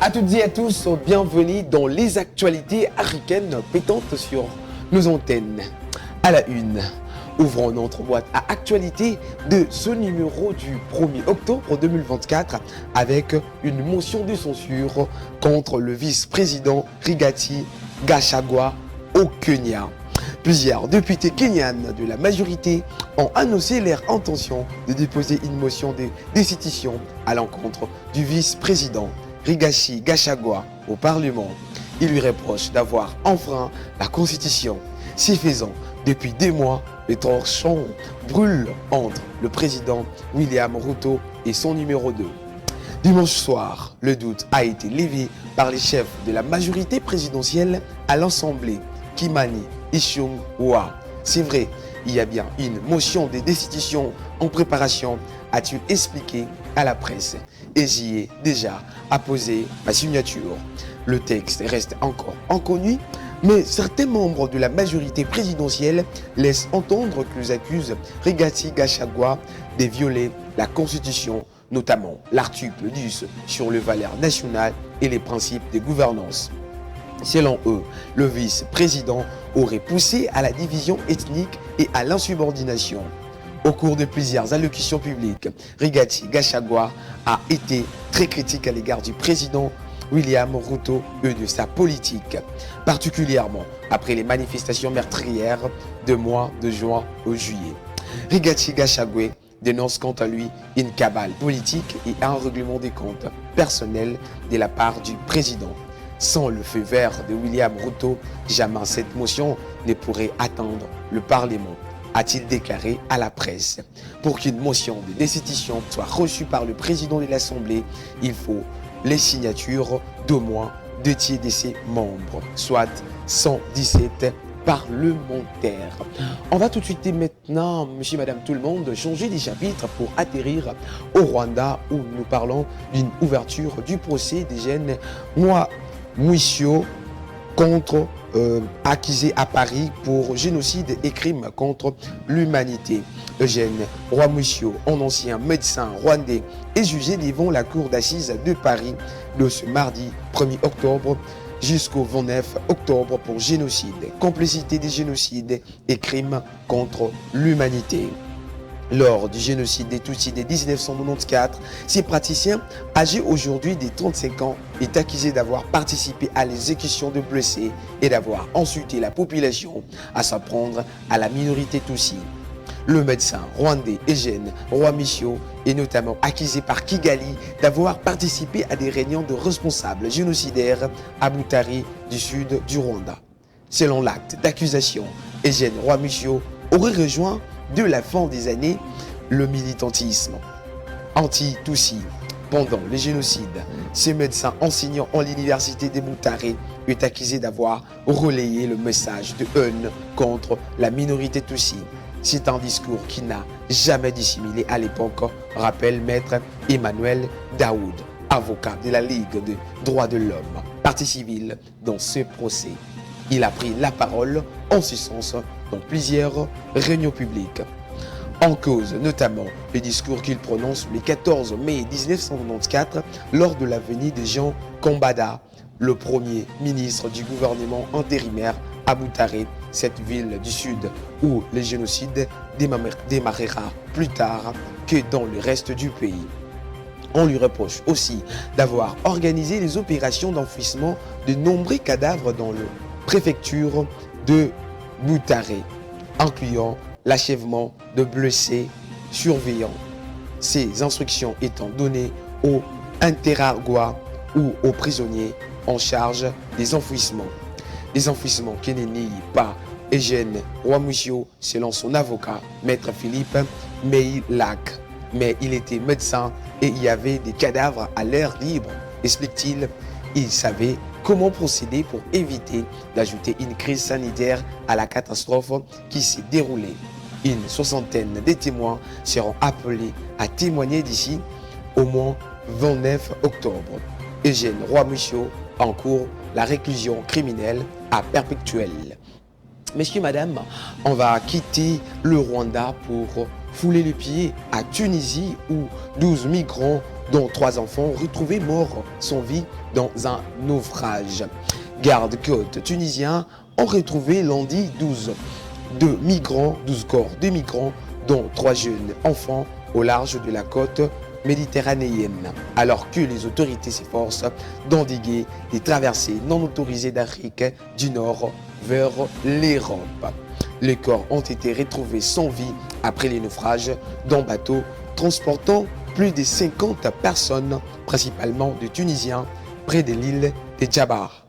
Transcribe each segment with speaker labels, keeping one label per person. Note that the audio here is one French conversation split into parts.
Speaker 1: À toutes et à tous, bienvenue dans les actualités africaines pétantes sur nos antennes. À la une, ouvrons notre boîte à actualité de ce numéro du 1er octobre 2024 avec une motion de censure contre le vice-président Rigathi Gachagua au Kenya. Plusieurs députés kenyanes de la majorité ont annoncé leur intention de déposer une motion de destitution à l'encontre du vice-président Rigathi Gachagua au Parlement. Il lui reproche d'avoir enfreint la Constitution. Si faisant, depuis des mois, les torchons brûlent entre le président William Ruto et son numéro 2. Dimanche soir, le doute a été levé par les chefs de la majorité présidentielle à l'Assemblée, Kimani Ichung'wah. C'est vrai, il y a bien une motion de destitution en préparation, a-t-il expliqué à la presse. Et j'y ai déjà apposé ma signature. Le texte reste encore inconnu, mais certains membres de la majorité présidentielle laissent entendre qu'ils accusent Rigathi Gachagua de violer la Constitution, notamment l'article 10 sur les valeurs nationales et les principes de gouvernance. Selon eux, le vice-président aurait poussé à la division ethnique et à l'insubordination. Au cours de plusieurs allocutions publiques, Rigathi Gachagua a été très critique à l'égard du président William Ruto et de sa politique, particulièrement après les manifestations meurtrières de mois de juin au juillet. Rigathi Gachagua dénonce quant à lui une cabale politique et un règlement des comptes personnels de la part du président. Sans le feu vert de William Ruto, jamais cette motion ne pourrait atteindre le Parlement, a-t-il déclaré à la presse. Pour qu'une motion de destitution soit reçue par le président de l'Assemblée, il faut les signatures d'au moins 2 tiers de ses membres, soit 117 parlementaires. On va tout de suite maintenant, monsieur, madame, tout le monde, changer de chapitre pour atterrir au Rwanda où nous parlons d'une ouverture du procès des jeunes Mwisho contre accusé à Paris pour génocide et crimes contre l'humanité. Eugène Rwamushyo, un ancien médecin rwandais, est jugé devant la cour d'assises de Paris de ce mardi 1er octobre jusqu'au 29 octobre pour génocide, complicité des génocides et crimes contre l'humanité. Lors du génocide des Tutsis de 1994, ces praticiens, âgés aujourd'hui de 35 ans, est accusé d'avoir participé à l'exécution de blessés et d'avoir insulté la population, à s'en prendre à la minorité Tutsi. Le médecin rwandais Eugène Rwamushyo est notamment accusé par Kigali d'avoir participé à des réunions de responsables génocidaires à Butare du sud du Rwanda. Selon l'acte d'accusation, Eugène Rwamushyo aurait rejoint de la fin des années le militantisme anti-Tutsi pendant le génocide. Ce médecin enseignant à l'université de Butare est accusé d'avoir relayé le message de haine contre la minorité Tutsi. C'est un discours qui n'a jamais dissimulé à l'époque, rappelle maître Emmanuel Daoud, avocat de la Ligue des droits de l'homme, partie civile dans ce procès. Il a pris la parole en ce sens dans plusieurs réunions publiques. En cause notamment le discours qu'il prononce le 14 mai 1994 lors de la venue de Jean Kambanda, le premier ministre du gouvernement intérimaire à Butare, cette ville du sud où le génocide démarrera plus tard que dans le reste du pays. On lui reproche aussi d'avoir organisé les opérations d'enfouissement de nombreux cadavres dans la préfecture de Butare, incluant l'achèvement de blessés surveillants. Ces instructions étant données aux interrogoires ou aux prisonniers en charge des enfouissements. Des enfouissements qui ne nient pas Eugène Rwamushyo selon son avocat, maître Philippe Meilak. Mais il était médecin et il y avait des cadavres à l'air libre, explique-t-il. Il savait comment procéder pour éviter d'ajouter une crise sanitaire à la catastrophe qui s'est déroulée. Une soixantaine de témoins seront appelés à témoigner d'ici au moins 29 octobre. Eugène Rwamushyo encourt la réclusion criminelle à perpétuelle. Messieurs, madame, on va quitter le Rwanda pour fouler les pieds à Tunisie où 12 migrants dont 3 enfants retrouvés morts sans vie dans un naufrage. Gardes-côtes tunisiens ont retrouvé lundi 12 corps de migrants, dont 3 jeunes enfants au large de la côte méditerranéenne, alors que les autorités s'efforcent d'endiguer les traversées non autorisées d'Afrique du Nord vers l'Europe. Les corps ont été retrouvés sans vie après les naufrages d'un bateau transportant plus de 50 personnes, principalement de Tunisiens, près de l'île de Djabar,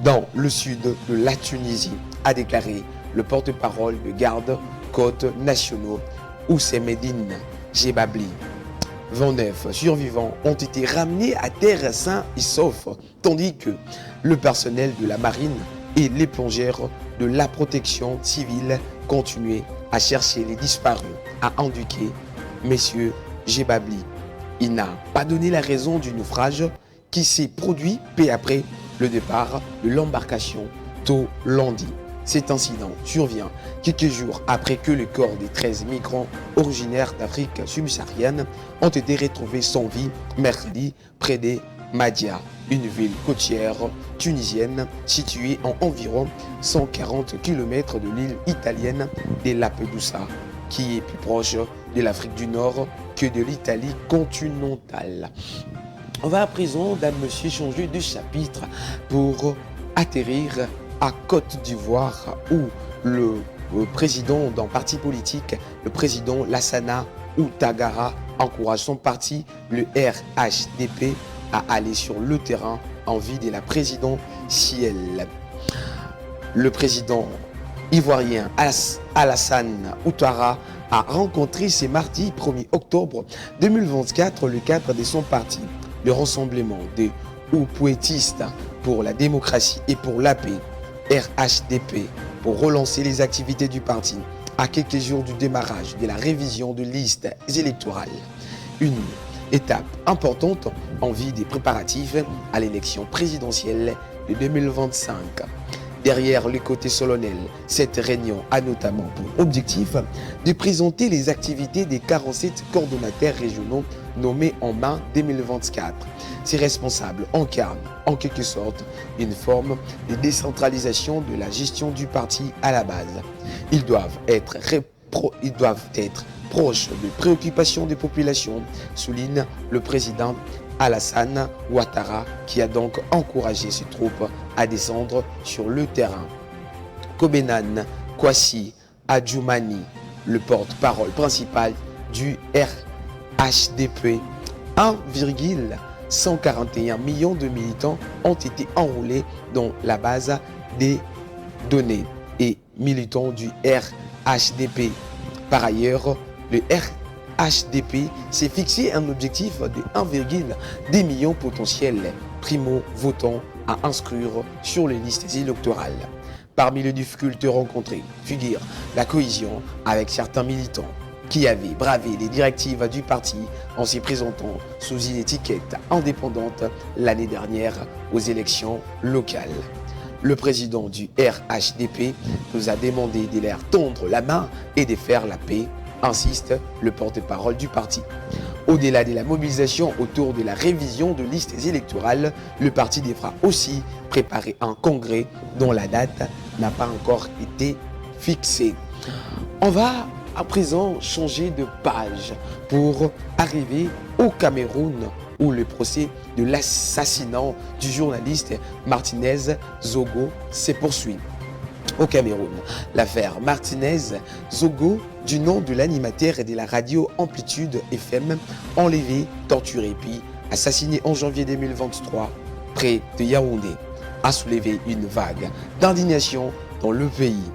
Speaker 1: dans le sud de la Tunisie, a déclaré le porte-parole de gardes-côtes nationaux, Oussemedine Jebabli. 29 survivants ont été ramenés à terre sains et saufs, tandis que le personnel de la marine et les plongeurs de la protection civile continuaient à chercher les disparus, a indiqué M. Jebabli. Il n'a pas donné la raison du naufrage qui s'est produit peu après le départ de l'embarcation tôt lundi. Cet incident survient quelques jours après que le corps des 13 migrants originaires d'Afrique subsaharienne ont été retrouvés sans vie mercredi près de Madia, une ville côtière tunisienne située en environ 140 km de l'île italienne de Lampedusa, qui est plus proche de l'Afrique du Nord que de l'Italie continentale. On va à présent, dame, monsieur, changer de chapitre pour atterrir à Côte d'Ivoire où le président d'un parti politique, le président Lassana Ouattara, encourage son parti, le RHDP, à aller sur le terrain en vue de la présidentielle. Le président ivoirien Alassane Ouattara a rencontré ce mardi 1er octobre 2024 le cadre de son parti, le Rassemblement des Houpoëtistes pour la démocratie et pour la paix, RHDP, pour relancer les activités du parti à quelques jours du démarrage de la révision de listes électorales. Une étape importante en vue des préparatifs à l'élection présidentielle de 2025. Derrière le côté solennel, cette réunion a notamment pour objectif de présenter les activités des 47 coordonnateurs régionaux nommés en mai 2024. Ces responsables incarnent en quelque sorte une forme de décentralisation de la gestion du parti à la base. Ils doivent être proches des préoccupations des populations, souligne le président Alassane Ouattara, qui a donc encouragé ses troupes à descendre sur le terrain. Kobenan Kwasi Adjoumani, le porte-parole principal du RHDP, 1,141 million de militants ont été enrôlés dans la base des données et militants du RHDP. Par ailleurs, le RHDP s'est fixé un objectif de 1,2 million potentiels primo-votants à inscrire sur les listes électorales. Parmi les difficultés rencontrées figure la cohésion avec certains militants qui avaient bravé les directives du parti en s'y présentant sous une étiquette indépendante l'année dernière aux élections locales. Le président du RHDP nous a demandé de leur tendre la main et de faire la paix, insiste le porte-parole du parti. Au-delà de la mobilisation autour de la révision de listes électorales, le parti devra aussi préparer un congrès dont la date n'a pas encore été fixée. On va à présent changer de page pour arriver au Cameroun où le procès de l'assassinat du journaliste Martinez Zogo se poursuit. Au Cameroun, l'affaire Martinez Zogo, du nom de l'animateur et de la radio Amplitude FM, enlevé, torturé puis assassiné en janvier 2023 près de Yaoundé, a soulevé une vague d'indignation dans le pays.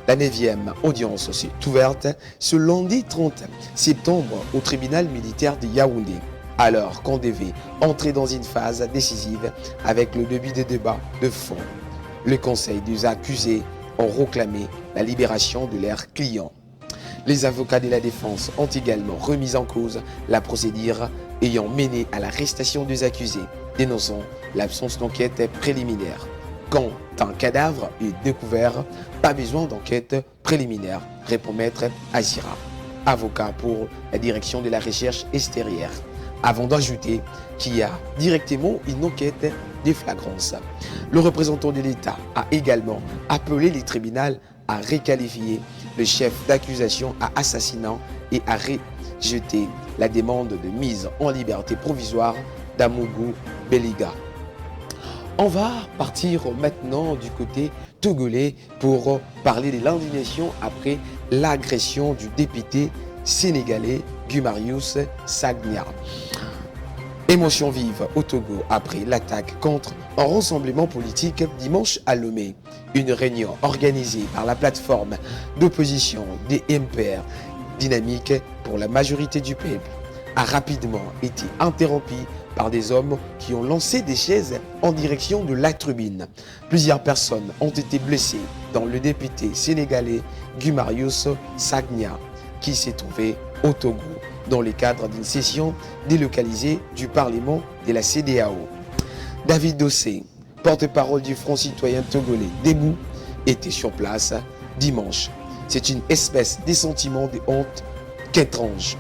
Speaker 1: La 9e audience s'est ouverte ce lundi 30 septembre au tribunal militaire de Yaoundé, alors qu'on devait entrer dans une phase décisive avec le début des débats de fond. Le conseil des accusés ont réclamé la libération de leurs clients. Les avocats de la défense ont également remis en cause la procédure ayant mené à l'arrestation des accusés, dénonçant l'absence d'enquête préliminaire. Quand un cadavre est découvert, pas besoin d'enquête préliminaire, répond Maître Azira, avocat pour la direction de la recherche extérieure. avant d'ajouter qu'il y a directement une enquête des flagrances. Le représentant de l'État a également appelé les tribunaux à requalifier le chef d'accusation à assassinat et à rejeter la demande de mise en liberté provisoire d'Amougou Belliga. On va partir maintenant du côté togolais pour parler de l'indignation après l'agression du député sénégalais Guimarius Sagna. Émotion vive au Togo après l'attaque contre un rassemblement politique dimanche à Lomé. Une réunion organisée par la plateforme d'opposition des MPR Dynamique pour la majorité du peuple a rapidement été interrompue par des hommes qui ont lancé des chaises en direction de la tribune. Plusieurs personnes ont été blessées, dont le député sénégalais Guimarius Sagna, qui s'est trouvé au Togo dans le cadre d'une session délocalisée du Parlement de la CEDEAO. David Dossé, porte-parole du Front citoyen togolais Debout, était sur place dimanche. C'est une espèce de sentiment de honte qu'étrange.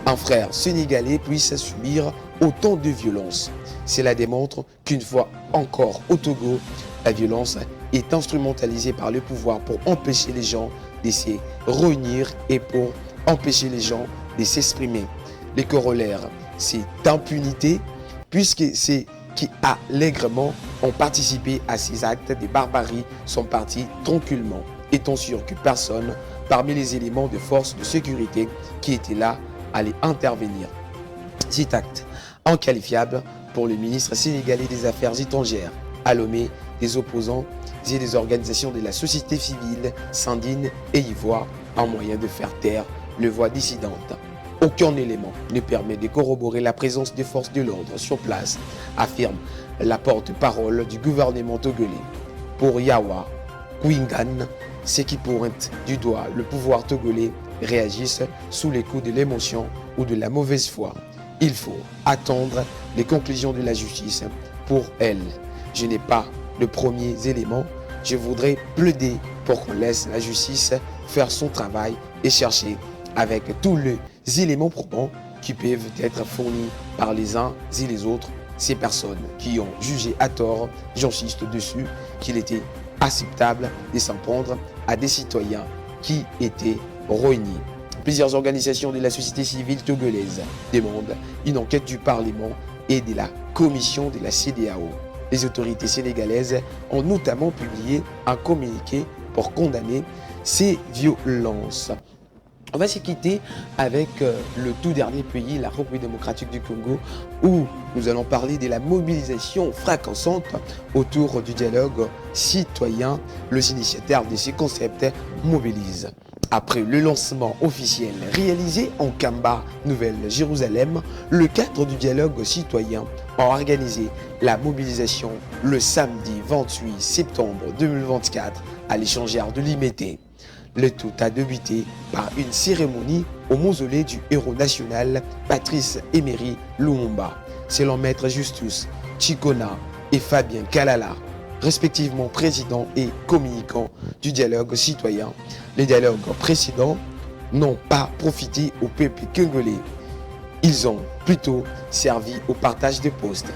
Speaker 1: Un frère sénégalais puisse subir autant de violence. Cela démontre qu'une fois encore au Togo, la violence est instrumentalisée par le pouvoir pour empêcher les gens de se réunir et pour empêcher les gens de s'exprimer. Les corollaires, c'est impunité, puisque ceux qui allègrement ont participé à ces actes de barbarie sont partis tranquillement, étant sûr que personne parmi les éléments de force de sécurité qui étaient là allait intervenir. Cet acte inqualifiable pour le ministre sénégalais des Affaires étrangères, à Lomé, des opposants et des organisations de la société civile s'indignent et y voient un moyen de faire taire le voix dissidente. Aucun élément ne permet de corroborer la présence des forces de l'ordre sur place, affirme la porte-parole du gouvernement togolais. Pour Yawa Kouingan, ceux qui pointent du doigt le pouvoir togolais réagissent sous les coups de l'émotion ou de la mauvaise foi. Il faut attendre les conclusions de la justice. Pour elle, je n'ai pas de premiers éléments. Je voudrais plaider pour qu'on laisse la justice faire son travail et chercher avec tous les éléments probants qui peuvent être fournis par les uns et les autres ces personnes qui ont jugé à tort, j'insiste dessus, qu'il était acceptable de s'en prendre à des citoyens qui étaient réunis. Plusieurs organisations de la société civile togolaise demandent une enquête du Parlement et de la commission de la CEDEAO. Les autorités sénégalaises ont notamment publié un communiqué pour condamner ces violences. On va se quitter avec le tout dernier pays, la République démocratique du Congo, où nous allons parler de la mobilisation fracassante autour du dialogue citoyen. Les initiateurs de ces concepts mobilisent. Après le lancement officiel réalisé en Kamba, Nouvelle-Jérusalem, le cadre du dialogue citoyen a organisé la mobilisation le samedi 28 septembre 2024 à l'échangeur de Limete. Le tout a débuté par une cérémonie au mausolée du héros national Patrice Emery Lumumba. Selon Maître Justus Chikona et Fabien Kalala, respectivement président et communicant du dialogue citoyen, les dialogues précédents n'ont pas profité au peuple congolais. Ils ont plutôt servi au partage des postes.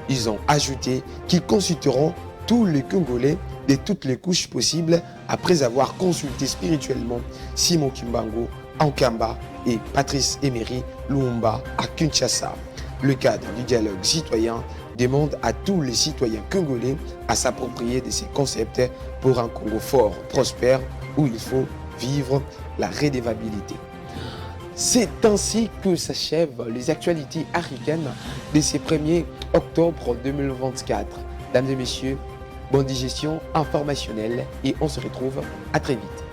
Speaker 1: Ils ont ajouté qu'ils consulteront tous les Congolais de toutes les couches possibles après avoir consulté spirituellement Simon Kimbangu en Kamba et Patrice Emery Lumumba à Kinshasa. Le cadre du dialogue citoyen demande à tous les citoyens congolais à s'approprier de ces concepts pour un Congo fort, prospère, où il faut vivre la redevabilité. C'est ainsi que s'achèvent les actualités africaines de ce 1er octobre 2024. Mesdames et messieurs, bonne digestion informationnelle et on se retrouve à très vite.